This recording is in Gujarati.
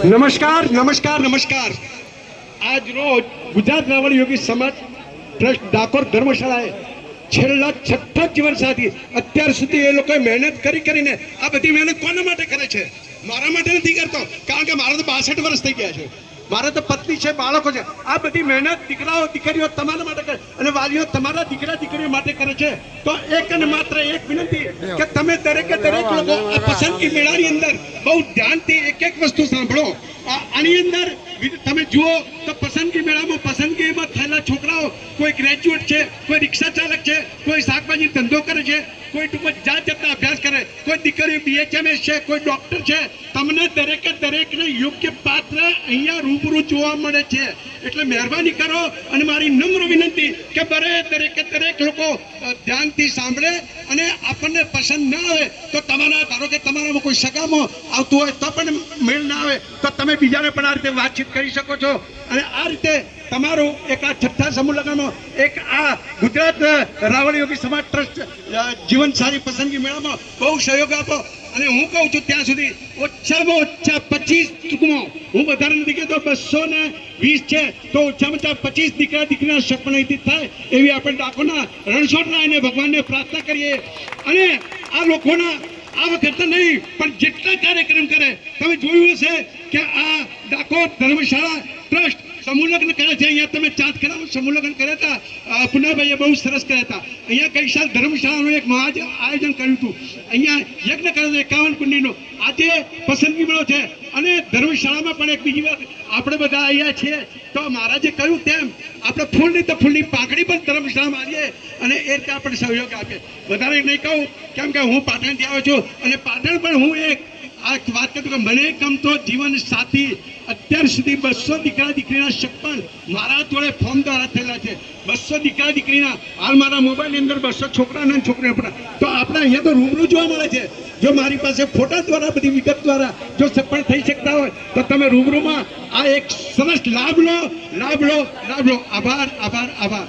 નમસ્કાર નમસ્કાર નમસ્કાર. આજ રોજ ગુજરાત રાવણ યોગી સમાજ ટ્રસ્ટ ડાકોર ધર્મશાળાએ છેલ્લા 6 જીવન સાથી અત્યાર સુધી એ લોકોએ મહેનત કરીને આ બધી મહેનત કોના માટે કરે છે? મારા માટે નથી કરતો, કારણ કે મારા તો 62 વર્ષ થઈ ગયા છે. મારે તો પત્ની છે, બાળકો છે. આ બધી મહેનત દીકરાઓ દીકરીઓ તમારા માટે કરે અને વાલીઓ તમારા દીકરા દીકરીઓ માટે કરે છે. તો એક અને માત્ર એક વિનંતી કે તમે દરેકે દરેક લોકો આ પસંદગી મેળાની અંદર બહુ ધ્યાનથી એક વસ્તુ સાંભળો. આની અંદર તમે જુઓ તો પસંદગી મેળામાં પસંદગીમાં થયેલા છોકરાઓ કોઈ ગ્રેજ્યુએટ છે, કોઈ રિક્ષા ચાલક છે, કોઈ શાકભાજી ધંધો કરે છે, કોઈ ટૂંકમાં જાત જાતના અભ્યાસ કરે, કોઈ દીકરીઓ BHMS છે, કોઈ ડોક્ટર છે. તમને દરેકે દરેકને યોગ્ય પાત્ર અહીંયા રૂબરૂ જોવા મળે છે. એટલે મહેરબાની કરો અને મારી નમ્ર વિનંતી કે દરેકે દરેક લોકો ધ્યાનથી સાંભળે અને આપણને પસંદ ના આવે તો તમારા ધારો કે તમારામાં કોઈ સગામાં આવતું હોય તો પણ મેળ ના આવે તો તમે બીજાને પણ આ રીતે વાતચીત કરી શકો છો. અને આ રીતે તમારું એક આ 6થા સમૂહ લગ્નમાં એક આ ગુજરાત રાવણ યોગી સમાજ ટ્રસ્ટ જીવન સારી પસંદગી મેળામાં બહુ સહયોગ આપો. અને હું કહું છું ત્યાં સુધી ઓછામાં ઓછા 25 ટૂંકમાં, હું વધારે નથી કહેતો, 220 છે તો ઓછામાં ઓછા 25 દીકરા દીકરીના સપનાથી થાય એવી આપણે ડાકોરના રણછોડરાય અને ભગવાનને પ્રાર્થના કરીએ. અને આ લોકોના આ વખતે નહીં પણ જેટલા કાર્યક્રમ કરે તમે જોયું હશે કે આ ડાકોર ધર્મશાળા ટ્રસ્ટ સમૂહ લગ્ન કરે છે. અહીંયા તમે ચાંદ કરાવો સમૂહ લગ્ન કર્યા હતા, પુનાભાઈએ બહુ સરસ કર્યા હતા. અહીંયા ગઈ સાલ ધર્મશાળાનું એક મહા આયોજન કર્યું હતું. અહીંયા યજ્ઞ કર્યો હતો 51 કુંડીનો. આજે પસંદગી મેળો છે અને ધર્મશાળામાં પણ એક બીજી વાર આપણે બધા અહીંયા છીએ તો મહારાજે કહ્યું તેમ આપણે ફૂલની તો ફૂલની પાંખડી પણ ધર્મશાળામાં આવીએ અને એ રીતે આપણે સહયોગ આપીએ. વધારે નહીં કહું કેમ કે હું પાટણથી આવ્યો છું અને પાટણ પણ હું એક આ વાત કરું કે મને ગમતો જીવન સાથી અત્યાર સુધી 200 દીકરા દીકરીના સપન મારા જોડે ફોર્મ દ્વારા થયેલા છે. 200 દીકરા દીકરીના હાલ મારા મોબાઈલની અંદર 200 છોકરાના છોકરીઓ પણ તો આપણે અહીંયા તો રૂબરૂ જોવા મળે છે. જો મારી પાસે ફોટા દ્વારા બધી વિગત દ્વારા જો સફળ થઈ શકતા હોય તો તમે રૂબરૂમાં આ એક સરસ લાભ લો. આભાર આભાર આભાર.